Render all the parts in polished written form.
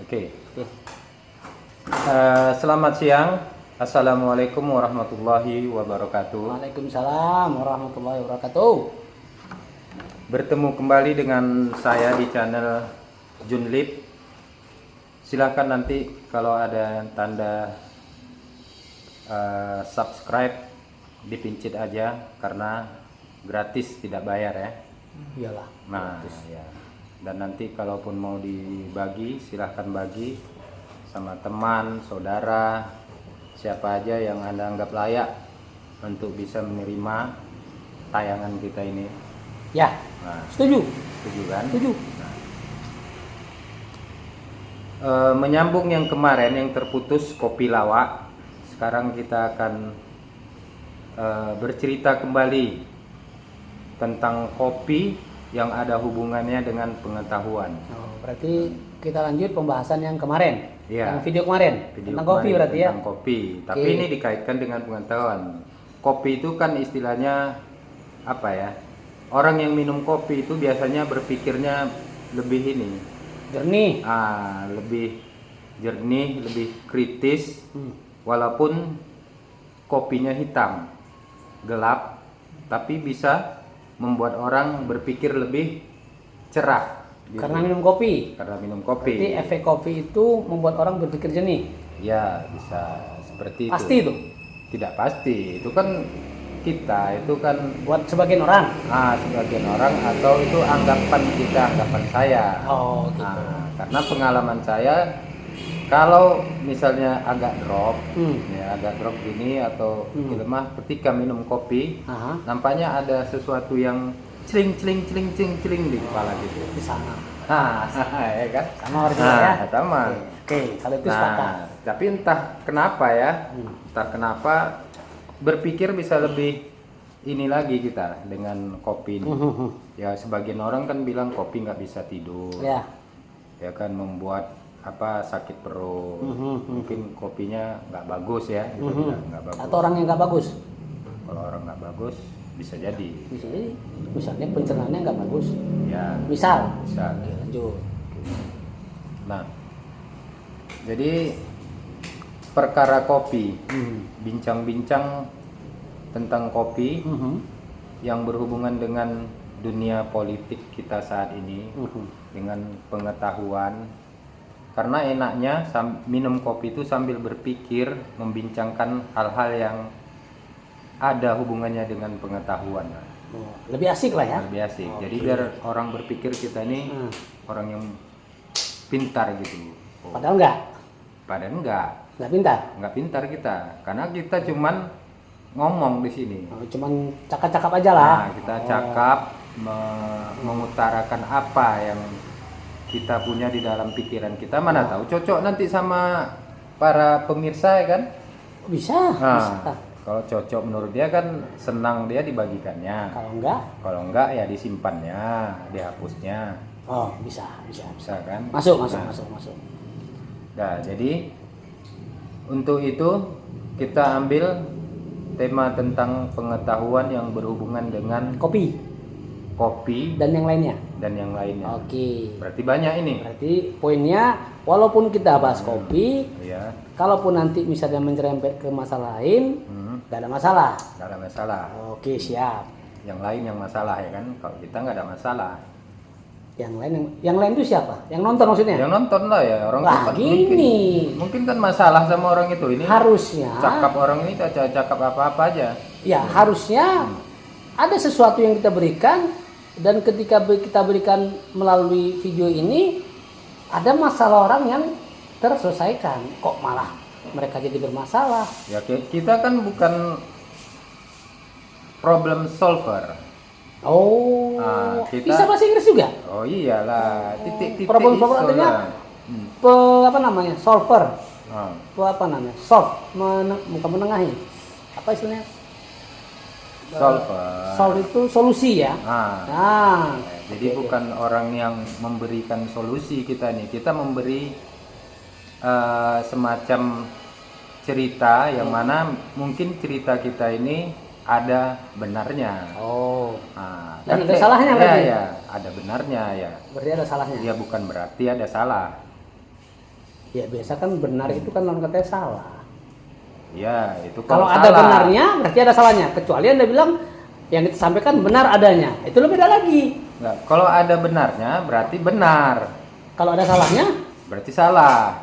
Oke. Selamat siang. Assalamualaikum warahmatullahi wabarakatuh. Waalaikumsalam warahmatullahi wabarakatuh. Bertemu kembali dengan saya di channel Junlip. Silahkan nanti kalau ada tanda subscribe dipincit aja karena gratis, tidak bayar ya. Iyalah. Nah, ya. Dan nanti kalaupun mau dibagi, silahkan bagi sama teman, saudara, siapa aja yang Anda anggap layak untuk bisa menerima tayangan kita ini. Ya. Nah, Setuju. setuju kan? Setuju. Menyambung yang kemarin yang terputus kopi lawak, sekarang kita akan bercerita kembali tentang kopi yang ada hubungannya dengan pengetahuan. Oh, berarti kita lanjut pembahasan yang kemarin. Iya. Yang video kemarin. Video Tentang kopi kemarin berarti ya. tentang kopi, tapi Oke. ini dikaitkan dengan pengetahuan. Kopi itu kan istilahnya apa ya? Orang yang minum kopi itu biasanya berpikirnya lebih ini, Jernih. lebih jernih, lebih kritis, Hmm. walaupun kopinya hitam, gelap, tapi bisa membuat orang berpikir lebih cerah. Gitu. Karena minum kopi. Karena minum Berarti kopi. efek kopi itu membuat orang berpikir jernih. Ya, bisa seperti Pasti itu. Tidak pasti. Itu kan kita, itu kan Buat sebagian orang. sebagian orang atau itu anggapan kita, anggapan saya. Oh, gitu. Karena pengalaman saya kalau misalnya agak drop, agak drop gini atau lemah ketika minum kopi, Aha. nampaknya ada sesuatu yang celing di kepala gitu. Di sana. Ya kan? Sama orang juga ya. Sama. Oke, kalau itu sepakat. Tapi entah kenapa ya, entah kenapa berpikir bisa lebih ini lagi kita dengan kopi ini. Ya sebagian orang kan bilang kopi nggak bisa tidur, Ya. ya kan membuat sakit perut. Mungkin kopinya nggak bagus ya, kita bilang nggak bagus. Atau orang yang nggak bagus. Kalau orang nggak bagus bisa jadi. Bisa jadi. Misalnya pencernaannya nggak bagus. Ya. Misal. Bisa. Oke, lanjut. Nah, jadi perkara kopi, bincang-bincang tentang kopi yang berhubungan dengan dunia politik kita saat ini, dengan pengetahuan. Karena enaknya minum kopi itu sambil berpikir, membincangkan hal-hal yang ada hubungannya dengan pengetahuan. Oh, lebih asik lah ya. Lebih asik. Oke. Jadi biar orang berpikir kita ini orang yang pintar gitu. Padahal enggak. Padahal Enggak pintar. nggak pintar kita, karena kita cuman ngomong di sini. Oh, cuman cakap-cakap aja lah. Nah, kita cakap mengutarakan apa yang kita punya di dalam pikiran kita. Mana tahu cocok nanti sama para pemirsa ya kan? Bisa, Nah, bisa. kalau cocok menurut dia kan senang dia dibagikannya. Kalau enggak, Kalau enggak ya disimpannya, dihapusnya. oh bisa. Bisa kan? Masuk. Nah, Nah, jadi untuk itu kita ambil tema tentang pengetahuan yang berhubungan dengan Kopi kopi dan yang lainnya. dan yang lainnya. Oke. Berarti banyak ini. Berarti poinnya, walaupun kita bahas kopi, Ya, kalaupun nanti misalnya mencerempet ke masalah lain, nggak ada masalah. nggak ada masalah. Oke, siap. Yang lain yang masalah ya kan? Kalau kita nggak ada masalah. Yang lain itu siapa? Yang nonton maksudnya? Yang nonton lah ya orang Wah, kan gini. mungkin kan masalah sama orang itu ini. Harusnya. Cakap orang ini cakap apa-apa aja. Ya, harusnya ada sesuatu yang kita berikan, dan ketika kita berikan melalui video ini, ada masalah orang yang terselesaikan. Kok malah mereka jadi bermasalah? Ya kita kan bukan problem solver. Oh, Kita- bisa bahasa Inggris juga? Oh iyalah, titik-titik Problem solver iso artinya lah. apa namanya? Solver. Ah, Apa namanya? Solve, bukan menengahi. Apa istilahnya? solver. Solve itu solusi ya. Ah, Nah, jadi oke. bukan orang yang memberikan solusi kita nih. Kita memberi semacam cerita yang mana mungkin cerita kita ini ada benarnya. Oh, Kan dan ada salahnya berarti? Ya, ada benarnya ya. berarti ada salahnya. Ya bukan berarti ada salah. Ya biasa kan benar itu kan non katanya salah. Ya, itu Kalau ada salah. benarnya berarti ada salahnya. Kecuali Anda bilang yang kita sampaikan benar adanya. Itu lebih beda lagi. Enggak, kalau ada benarnya berarti benar. Kalau ada salahnya, Berarti salah.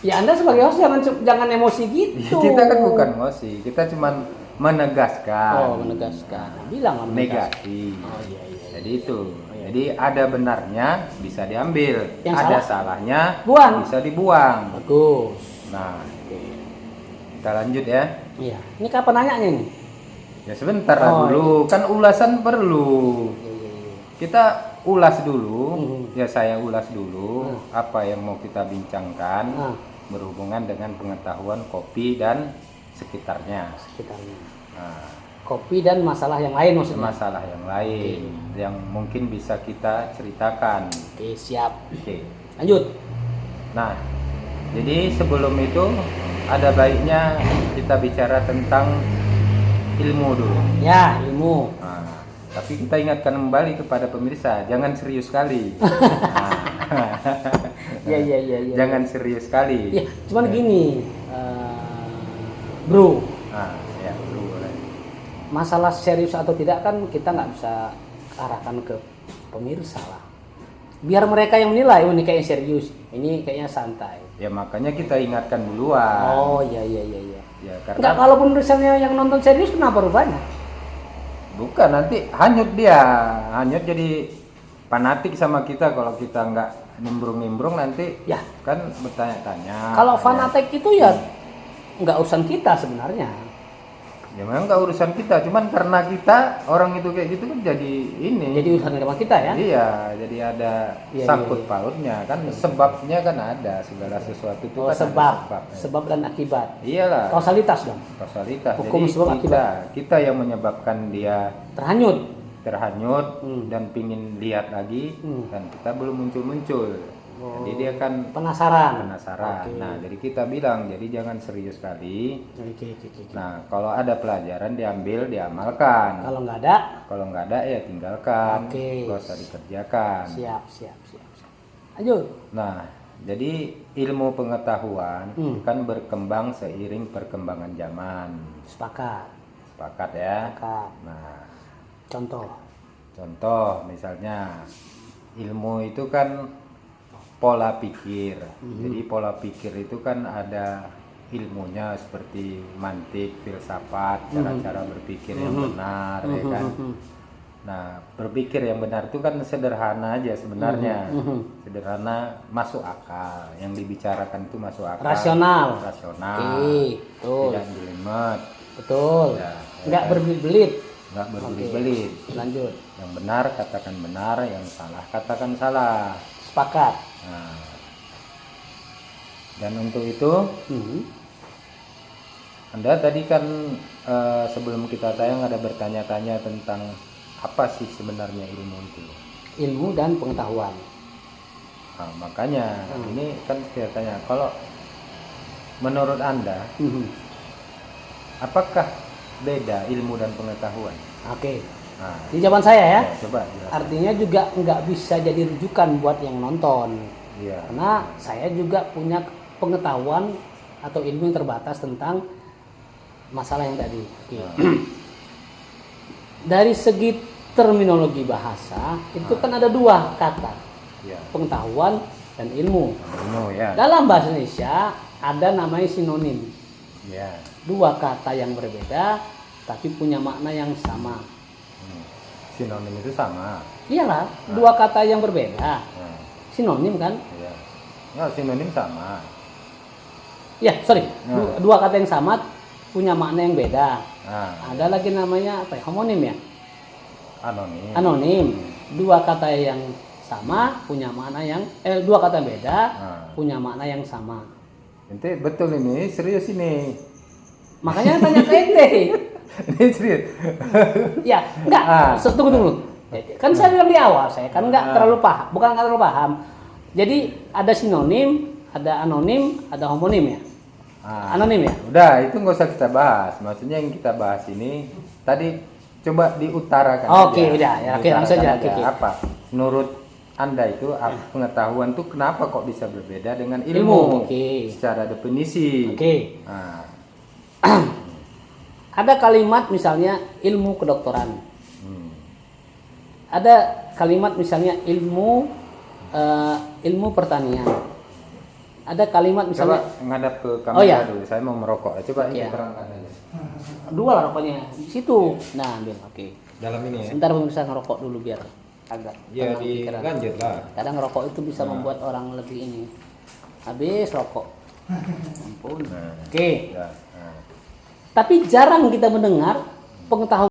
ya Anda sebagai host jangan emosi gitu. Kita kan bukan emosi, kita cuman menegaskan. Oh, menegaskan. Bilang lah menegaskan. Negatif. Oh iya iya. Jadi itu. iya. Jadi ada benarnya bisa diambil, Yang ada salah? salahnya Buang. bisa dibuang. Bagus. Nah, Oke. kita lanjut ya. Iya. Ini kapan nanyanya nih? Ya sebentar lah Oh, dulu, kan ulasan perlu. Iya iya iya. Kita ulas dulu, Hmm. ya saya ulas dulu apa yang mau kita bincangkan Ah. berhubungan dengan pengetahuan kopi dan sekitarnya. Sekitarnya. Nah, Kopi dan masalah yang lain maksudnya. masalah yang lain yang mungkin bisa kita ceritakan. Oke, siap. Oke. Lanjut. Nah, jadi sebelum itu ada baiknya kita bicara tentang ilmu dulu. Ya, ilmu. Nah, tapi kita ingatkan kembali kepada pemirsa, jangan serius sekali. Nah, Iya iya iya iya. jangan serius sekali. Iya, cuman gini, bro, Nah, ya, dulu boleh. masalah serius atau tidak kan kita nggak bisa arahkan ke pemirsa lah. Biar mereka yang menilai, oh ini kayaknya serius, ini kayaknya santai. Ya makanya kita ingatkan duluan. Oh iya iya iya iya. Ya Enggak, karena kalaupun misalnya yang nonton serius kenapa rupanya? bukan nanti hanyut dia, hanyut jadi fanatik sama kita kalau kita nggak nimbrung-nimbrung nanti Ya. kan bertanya-tanya. Kalau Ya. fanatik itu ya nggak urusan kita sebenarnya. Ya memang nggak urusan kita, cuman karena kita orang itu kayak gitu kan jadi ini. Jadi urusan sama kita ya. Iya, jadi ada Iya, sangkut iya. pautnya kan sebabnya kan ada segala sesuatu itu Oh, kan sebab, ada sebab dan akibat. Iyalah. Kausalitas dong. Kausalitas. Hukum Jadi sebab kita yang menyebabkan dia Terhanyut. terhanyut Hmm. dan pingin lihat lagi Hmm. dan kita belum muncul-muncul. Jadi dia kan Penasaran. penasaran. Oke. Nah, jadi kita bilang jadi jangan serius sekali. Oke, oke, oke. Nah, kalau ada pelajaran diambil, diamalkan. Kalau nggak ada, Kalau nggak ada ya tinggalkan. Oke. Nggak usah dikerjakan. siap, siap, siap. siap. Lanjut. Nah, jadi ilmu pengetahuan kan berkembang seiring perkembangan zaman. Sepakat. Sepakat ya. Sepakat. Nah, Contoh. misalnya ilmu itu kan pola pikir. Jadi pola pikir itu kan ada ilmunya seperti mantik, filsafat, cara-cara berpikir yang benar, ya kan. Nah, berpikir yang benar itu kan sederhana aja sebenarnya. Sederhana, masuk akal. Yang dibicarakan itu masuk akal. Rasional. Rasional. Oke, betul. Tidak jelimet. Betul. Ya, Nggak berbelit-belit. Nggak berbelit-belit. Lanjut. Yang benar katakan benar, yang salah katakan salah. Sepakat. Nah, dan untuk itu Anda tadi kan sebelum kita tayang ada bertanya-tanya tentang apa sih sebenarnya ilmu itu. Ilmu dan pengetahuan. Nah, makanya ini kan saya tanya, kalau menurut Anda apakah beda ilmu dan pengetahuan? Oke. Nah, Ini jawaban saya ya. coba jelaskan. Artinya juga nggak bisa jadi rujukan buat yang nonton. Iya. Karena saya juga punya pengetahuan atau ilmu yang terbatas tentang masalah yang tadi. Oke. Dari segi terminologi bahasa, itu kan ada dua kata, Iya. pengetahuan dan ilmu. Ilmu ya. Dalam bahasa Indonesia ada namanya sinonim. Iya. Dua kata yang berbeda tapi punya makna yang sama. Sinonim itu sama. Iyalah, dua kata yang berbeda. Nah, Sinonim kan? iya. Nggak, sinonim sama. Ya, sorry. Nah. Dua kata yang sama punya makna yang beda. Nah, Ada lagi namanya apa ya? Homonim ya? anonim. Anonim. Dua kata yang sama punya makna yang dua kata yang beda Nah. punya makna yang sama. Ente betul ini, serius ini. Makanya tanya ke ente. Ini serius. Ya, enggak. Tunggu dulu. Kan saya bilang di awal, saya kan enggak terlalu paham, bukan enggak terlalu paham. Jadi ada sinonim, ada anonim, ada homonim ya. Anonim ya. Udah, itu nggak usah kita bahas. Maksudnya yang kita bahas ini tadi coba diutarakan. Oke, aja. udah ya. Oke, langsung aja. Diutarakan Oke. Apa? Menurut Anda itu pengetahuan tuh kenapa kok bisa berbeda dengan ilmu, Ilmu, oke. secara definisi. Oke. Nah, Ada kalimat misalnya ilmu kedokteran. hmm. Ada kalimat misalnya ilmu pertanian. Ada kalimat Coba misalnya ngadap ke kamera Oh, iya. dulu. Saya mau merokok. Coba ini Iya. terangkan aja. dua lah rokoknya di situ. Nah, ambil. Oke. Dalam ini ya. Sebentar pemirsa ngerokok dulu biar agak Ya tenang pikiran. dilanjut lah. Kadang ngerokok itu bisa membuat orang lebih ini. Habis rokok. Ampun. Nah. Oke. Ya. Nah. Tapi jarang kita mendengar pengetahuan